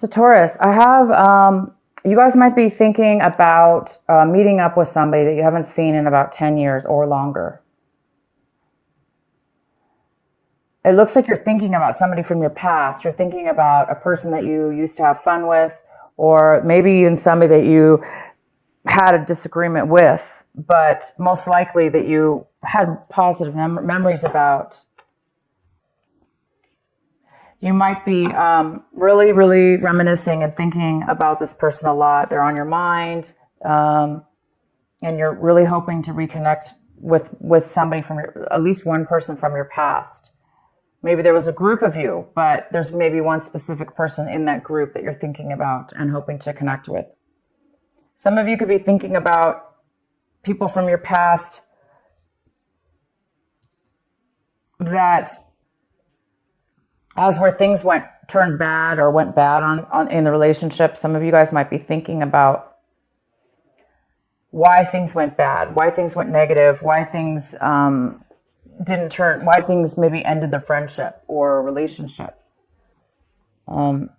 So Taurus, I have, you guys might be thinking about meeting up with somebody that you haven't seen in about 10 years or longer. It looks like you're thinking about somebody from your past. You're thinking about a person that you used to have fun with, or maybe even somebody that you had a disagreement with, but most likely that you had positive memories about. You might be really, really reminiscing and thinking about this person a lot. They're on your mind, and you're really hoping to reconnect with somebody from at least one person from your past. Maybe there was a group of you, but there's maybe one specific person in that group that you're thinking about and hoping to connect with. Some of you could be thinking about people from your past that, as where things turned bad or went bad in the relationship, some of you guys might be thinking about why things went bad, why things went negative, why things why things maybe ended the friendship or relationship. So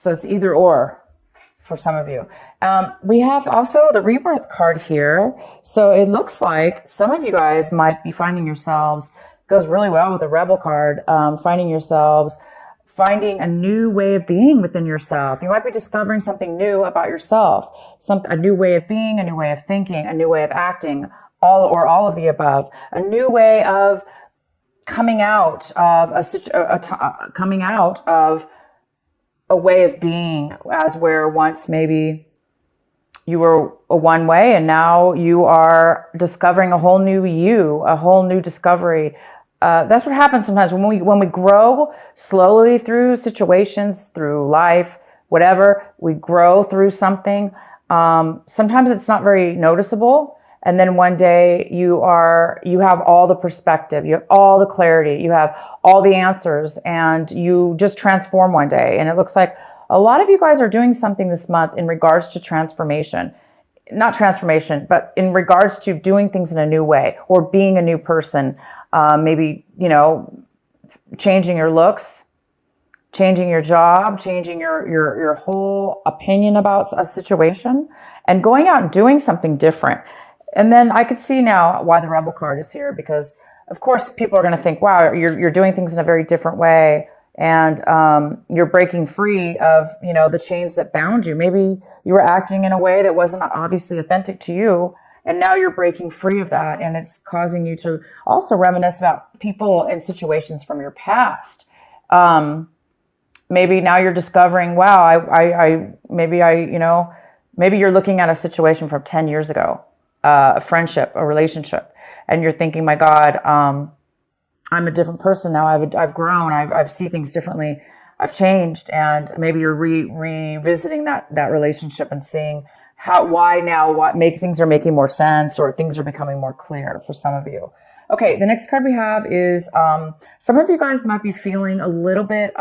it's either or for some of you. We have also the rebirth card here. So it looks like some of you guys might be finding yourselves, goes really well with the rebel card, finding a new way of being within yourself. You might be discovering something new about yourself, a new way of being, a new way of thinking, a new way of acting, all of the above, a new way of coming out of a way of being, as where once maybe you were a one way and now you are discovering a whole new you, a whole new discovery. That's what happens sometimes when we grow slowly through situations, through life, whatever, we grow through something. Sometimes it's not very noticeable. And then one day you have all the perspective, you have all the clarity, you have all the answers, and you just transform one day. And it looks like a lot of you guys are doing something this month in regards to transformation. Not transformation, but in regards to doing things in a new way or being a new person. Maybe, changing your looks, changing your job, changing your whole opinion about a situation, and going out and doing something different. And then I could see now why the Rebel card is here, because of course people are going to think, wow, you're doing things in a very different way, and you're breaking free of the chains that bound you. Maybe you were acting in a way that wasn't obviously authentic to you, and now you're breaking free of that, and it's causing you to also reminisce about people and situations from your past. Maybe now you're discovering, wow, maybe you're looking at a situation from 10 years ago, a friendship, a relationship, and you're thinking, my God, I'm a different person now. I've grown. I've seen things differently. I've changed, and maybe you're revisiting that relationship and seeing things are making more sense, or things are becoming more clear for some of you. Okay, the next card we have is some of you guys might be feeling a little bit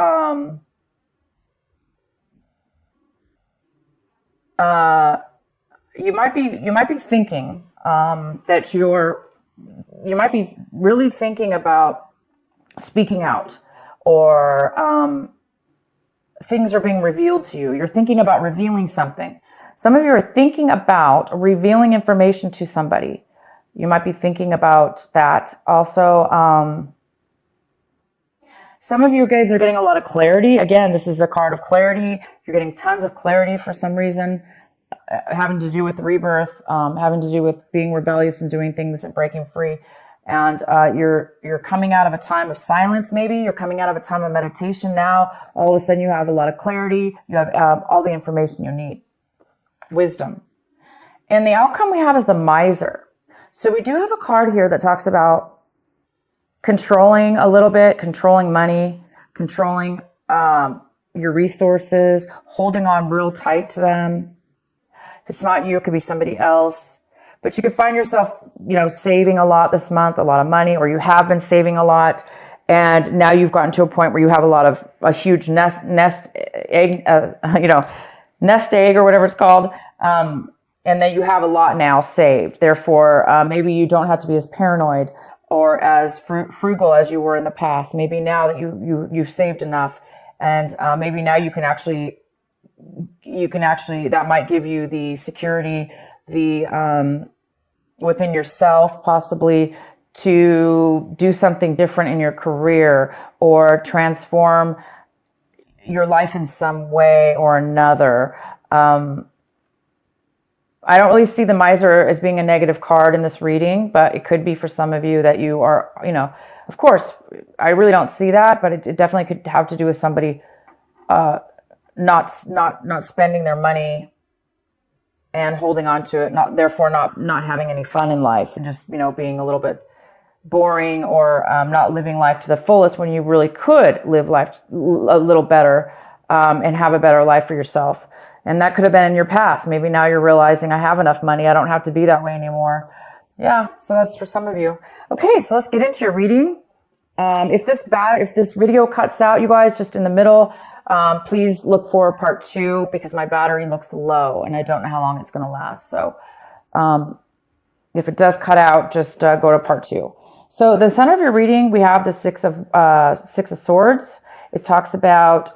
you might be thinking that you might be really thinking about speaking out, or things are being revealed to you. You're thinking about revealing something. Some of you are thinking about revealing information to somebody. You might be thinking about that. Also, some of you guys are getting a lot of clarity. Again, this is a card of clarity. You're getting tons of clarity for some reason, having to do with rebirth, having to do with being rebellious and doing things and breaking free. And you're coming out of a time of silence. Maybe you're coming out of a time of meditation now. All of a sudden you have a lot of clarity. You have all the information you need. Wisdom. And the outcome we have is the miser. So we do have a card here that talks about controlling a little bit, controlling money, controlling your resources, holding on real tight to them. If it's not you, it could be somebody else. But you could find yourself, saving a lot this month, a lot of money, or you have been saving a lot, and now you've gotten to a point where you have a huge nest egg, nest egg or whatever it's called, and then you have a lot now saved. Therefore, maybe you don't have to be as paranoid or as frugal as you were in the past. Maybe now that you've saved enough, and maybe now you can actually you can actually, that might give you the security, the within yourself, possibly, to do something different in your career or transform your life in some way or another. I don't really see the miser as being a negative card in this reading, but it could be for some of you that you are, of course, I really don't see that, but it definitely could have to do with somebody not spending their money and holding on to it, therefore not having any fun in life, and just, being a little bit boring, or not living life to the fullest, when you really could live life a little better, and have a better life for yourself. And that could have been in your past. Maybe now you're realizing, I have enough money, I don't have to be that way anymore. Yeah, so that's for some of you. Okay, so let's get into your reading. If this video cuts out, you guys, just in the middle, please look for part 2, because my battery looks low and I don't know how long it's going to last. So if it does cut out, just go to part 2. So the center of your reading, we have the Six of Swords. It talks about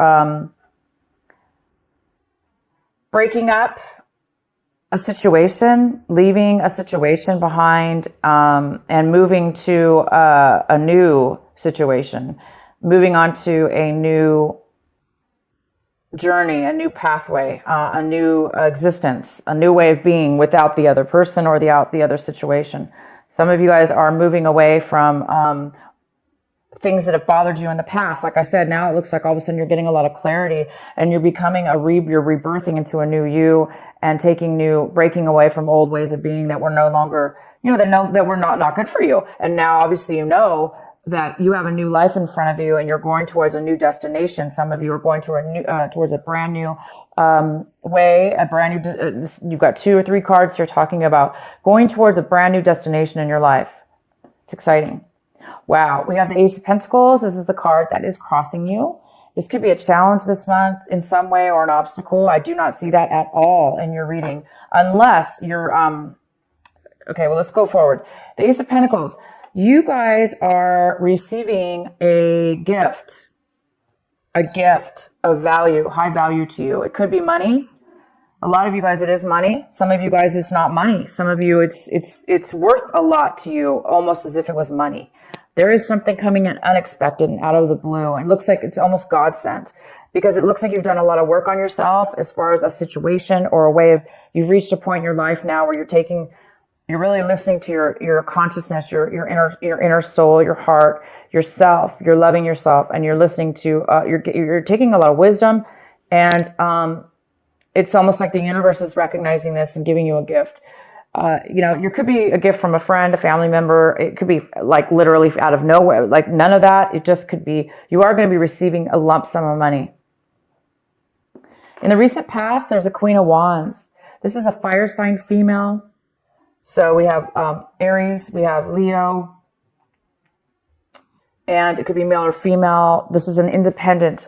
breaking up a situation, leaving a situation behind, and moving to a new situation, moving on to a new journey, a new pathway, a new existence, a new way of being without the other person or the other situation. Some of you guys are moving away from things that have bothered you in the past. Like I said, now it looks like all of a sudden you're getting a lot of clarity, and you're becoming you're rebirthing into a new you, and breaking away from old ways of being that were no longer, that were not good for you. And now obviously that you have a new life in front of you, and you're going towards a new destination. Some of you are going towards a brand new way, you've got 2 or 3 cards here talking about going towards a brand new destination in your life. It's exciting. Wow, we have the Ace of Pentacles. This is the card that is crossing you. This could be a challenge this month in some way, or an obstacle. I do not see that at all in your reading, unless you're, okay, well, let's go forward. The Ace of Pentacles. You guys are receiving a gift of value, high value to you. It could be money. A lot of you guys, it is money. Some of you guys, it's not money. Some of you, it's worth a lot to you, almost as if it was money. There is something coming in unexpected and out of the blue. It looks like it's almost God sent, because it looks like you've done a lot of work on yourself as far as a situation or a way of, you've reached a point in your life now where you're really listening to your consciousness, your inner soul, your heart, yourself. You're loving yourself, and you're listening to, you're taking a lot of wisdom, and it's almost like the universe is recognizing this and giving you a gift. You could be a gift from a friend, a family member. It could be like literally out of nowhere, like none of that. It just could be, you are going to be receiving a lump sum of money. In the recent past, there's a Queen of Wands. This is a fire sign female. So we have Aries, we have Leo, and it could be male or female. This is an independent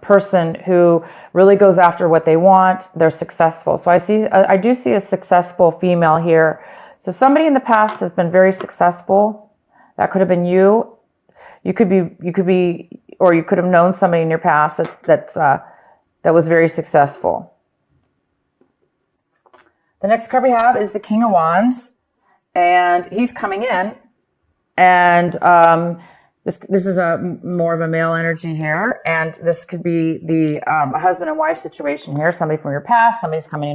person who really goes after what they want. They're successful. So I do see a successful female here. So somebody in the past has been very successful. That could have been you. You could be, or you could have known somebody in your past that was very successful. The next card we have is the King of Wands, and he's coming in, and this is more of a male energy here, and this could be the a husband and wife situation here. Somebody from your past, somebody's coming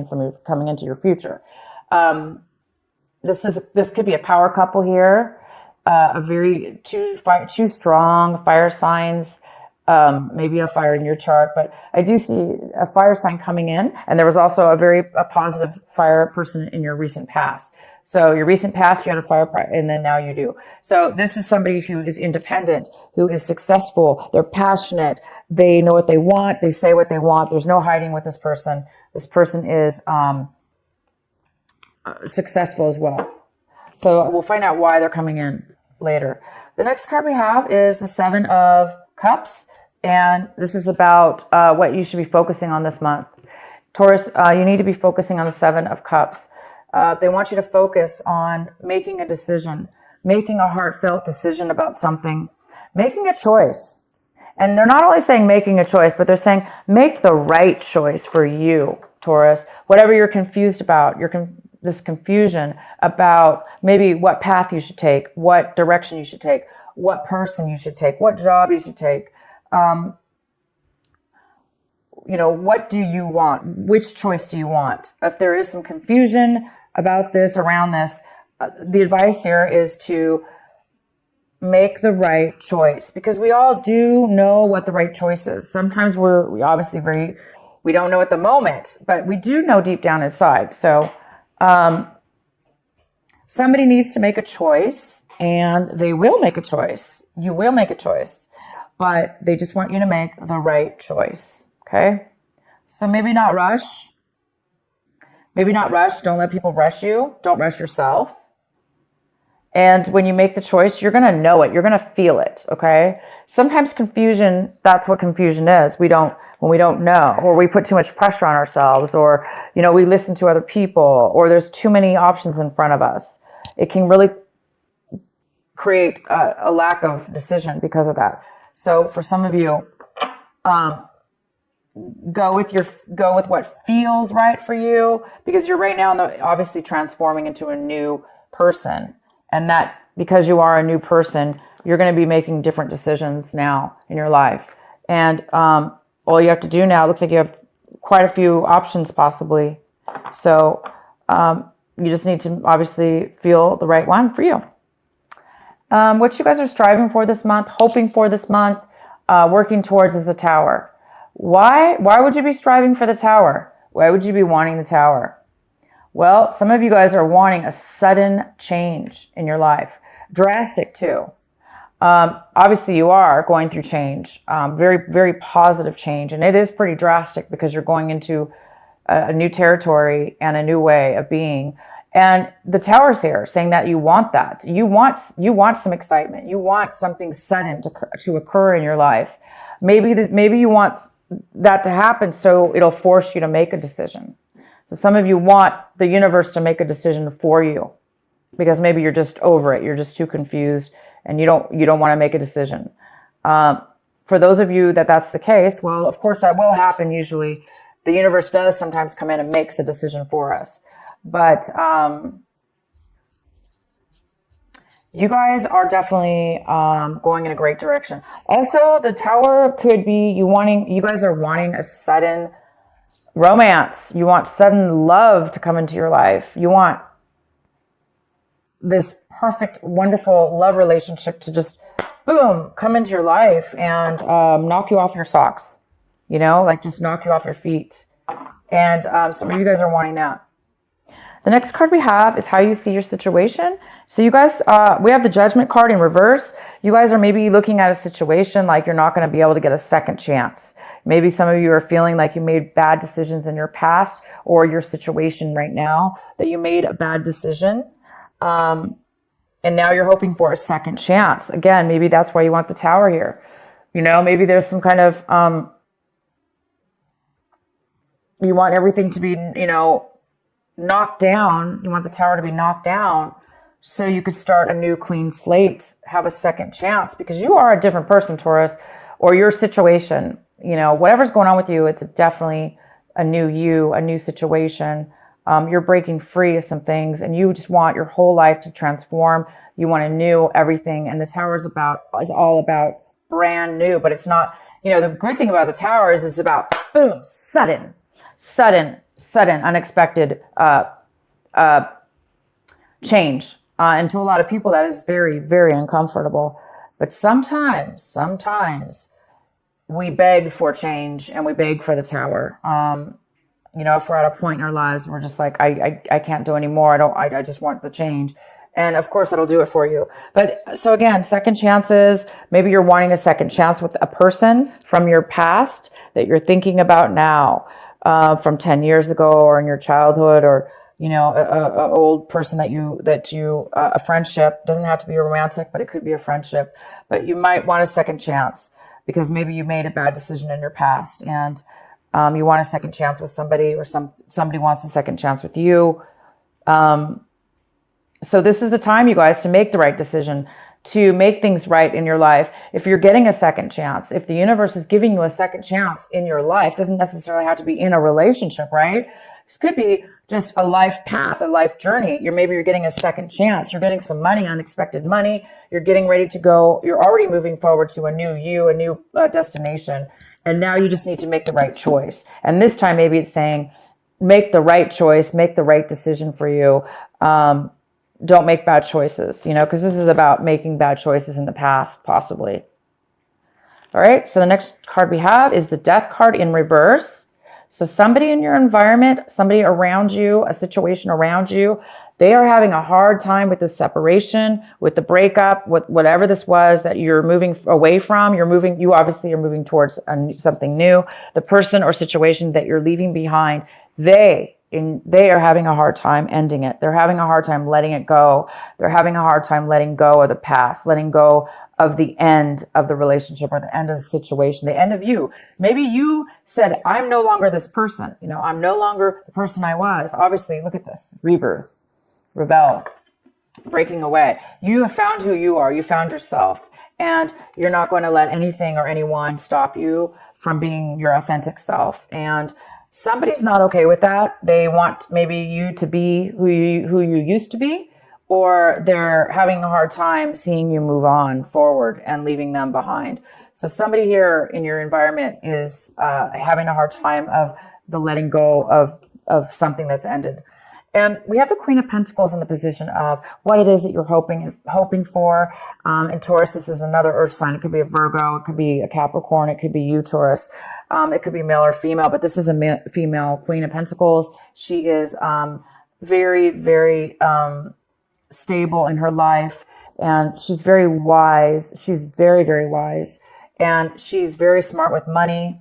into your future. This could be a power couple here, two strong fire signs. Maybe a fire in your chart, but I do see a fire sign coming in, and there was also a positive fire person in your recent past. So your recent past, you had a fire, and then now you do. So this is somebody who is independent, who is successful. They're passionate. They know what they want. They say what they want. There's no hiding with this person. This person is successful as well. So we'll find out why they're coming in later. The next card we have is the Seven of Cups. And this is about what you should be focusing on this month. Taurus, you need to be focusing on the Seven of Cups. They want you to focus on making a decision, making a heartfelt decision about something, making a choice. And they're not only saying making a choice, but they're saying make the right choice for you. Taurus, whatever you're confused about, this confusion about maybe what path you should take, what direction you should take, what person you should take, what job you should take. What do you want? Which choice do you want? If there is some confusion about this, around this, the advice here is to make the right choice, because we all do know what the right choice is. Sometimes we obviously we don't know at the moment, but we do know deep down inside. So somebody needs to make a choice, and they will make a choice. You will make a choice, but they just want you to make the right choice. Okay? So maybe not rush. Maybe not rush. Don't let people rush you. Don't rush yourself. And when you make the choice, you're going to know it. You're going to feel it. Okay? Sometimes confusion, that's what confusion is. When we don't know, or we put too much pressure on ourselves, or, we listen to other people, or there's too many options in front of us. It can really create a lack of decision because of that. So for some of you, go with what feels right for you, because you're right now obviously transforming into a new person. And that, because you are a new person, you're going to be making different decisions now in your life. And all you have to do now, it looks like you have quite a few options possibly. So you just need to obviously feel the right one for you. What you guys are striving for this month, hoping for this month, working towards is the Tower. Why would you be striving for the Tower? Why would you be wanting the Tower? Well, some of you guys are wanting a sudden change in your life. Drastic too. Obviously you are going through change, very, very positive change. And it is pretty drastic because you're going into a new territory and a new way of being. And the Tower's here saying that you want that. You want some excitement. You want something sudden to occur in your life. Maybe you want that to happen, so it'll force you to make a decision. So some of you want the universe to make a decision for you, because maybe you're just over it. You're just too confused, and you don't want to make a decision. For those of you that's the case, well, of course that will happen usually. The universe does sometimes come in and makes a decision for us. But you guys are definitely going in a great direction. Also, the Tower could be you guys are wanting a sudden romance. You want sudden love to come into your life. You want this perfect, wonderful love relationship to just, boom, come into your life and knock you off your socks. Just knock you off your feet. And some of you guys are wanting that. The next card we have is how you see your situation. So you guys, we have the Judgment card in reverse. You guys are maybe looking at a situation like you're not going to be able to get a second chance. Maybe some of you are feeling like you made bad decisions in your past, or your situation right now, that you made a bad decision. And now you're hoping for a second chance. Again, maybe that's why you want the Tower here. Maybe there's some kind of, you want everything to be, knocked down. You want the Tower to be knocked down so you could start a new clean slate, have a second chance, because you are a different person, Taurus, or your situation, whatever's going on with you, it's definitely a new you, a new situation. You're breaking free of some things, and you just want your whole life to transform. You want to new everything. And the Tower is all about brand new, but it's not, the good thing about the Tower is it's about, boom, sudden, unexpected change. And to a lot of people, that is very, very uncomfortable. But sometimes we beg for change, and we beg for the Tower. If we're at a point in our lives, we're just like, I can't do anymore. I just want the change. And of course, that'll do it for you. But so again, second chances, maybe you're wanting a second chance with a person from your past that you're thinking about now. From 10 years ago, or in your childhood, or a old person that you a friendship. Doesn't have to be a romantic, but it could be a friendship. But you might want a second chance because maybe you made a bad decision in your past, and you want a second chance with somebody, or somebody wants a second chance with you. So this is the time, you guys, to make the right decision. to make things right in your life. If you're getting a second chance, if the universe is giving you a second chance in your life, doesn't necessarily have to be in a relationship, right? This could be just a life path, a life journey. Maybe you're getting a second chance. You're getting some money, unexpected money. You're getting ready to go. You're already moving forward to a new you, a new destination. And now you just need to make the right choice. And this time, maybe it's saying, make the right choice, make the right decision for you. Don't make bad choices, because this is about making bad choices in the past, possibly. All right. So the next card we have is the Death card in reverse. So somebody in your environment, somebody around you, a situation around you, they are having a hard time with the separation, with the breakup, with whatever this was that you're moving away from. You obviously are moving towards something new. The person or situation that you're leaving behind, they are having a hard time ending it. They're having a hard time letting it go. They're having a hard time letting go of the past, letting go of the end of the relationship or the end of the situation, the end of you. Maybe you said, I'm no longer this person. I'm no longer the person I was. Obviously, look at this. Rebirth, rebel, breaking away. You have found who you are. You found yourself. And you're not going to let anything or anyone stop you from being your authentic self. And somebody's not okay with that. They want maybe you to be who you used to be, or they're having a hard time seeing you move on forward and leaving them behind. So somebody here in your environment is having a hard time of the letting go of something that's ended. And we have the Queen of Pentacles in the position of what it is that you're hoping for. And Taurus, this is another earth sign. It could be a Virgo. It could be a Capricorn. It could be you, Taurus. It could be male or female, but this is a female Queen of Pentacles. She is very, very stable in her life, and she's very wise. She's very, very wise, and she's very smart with money,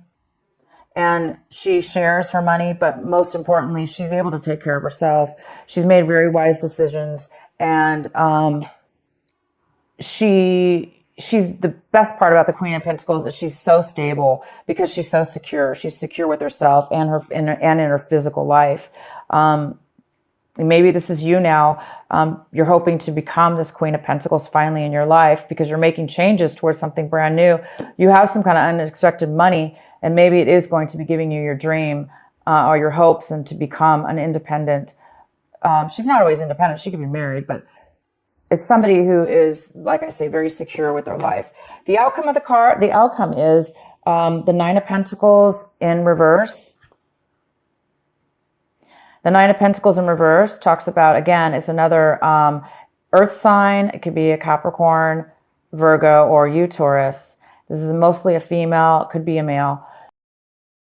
and she shares her money, but most importantly, she's able to take care of herself. She's made very wise decisions, and she's the best part about the Queen of Pentacles is she's so stable because she's so secure. She's secure with herself and in her physical life. Maybe this is you now. You're hoping to become this Queen of Pentacles finally in your life because you're making changes towards something brand new. You have some kind of unexpected money, and maybe it is going to be giving you your dream or your hopes and to become an independent. She's not always independent. She could be married, but it's somebody who is, like I say, very secure with their life. The outcome of the outcome is the Nine of Pentacles in reverse. The Nine of Pentacles in reverse talks about, again, it's another earth sign. It could be a Capricorn, Virgo, or you, Taurus. This is mostly a female. It could be a male.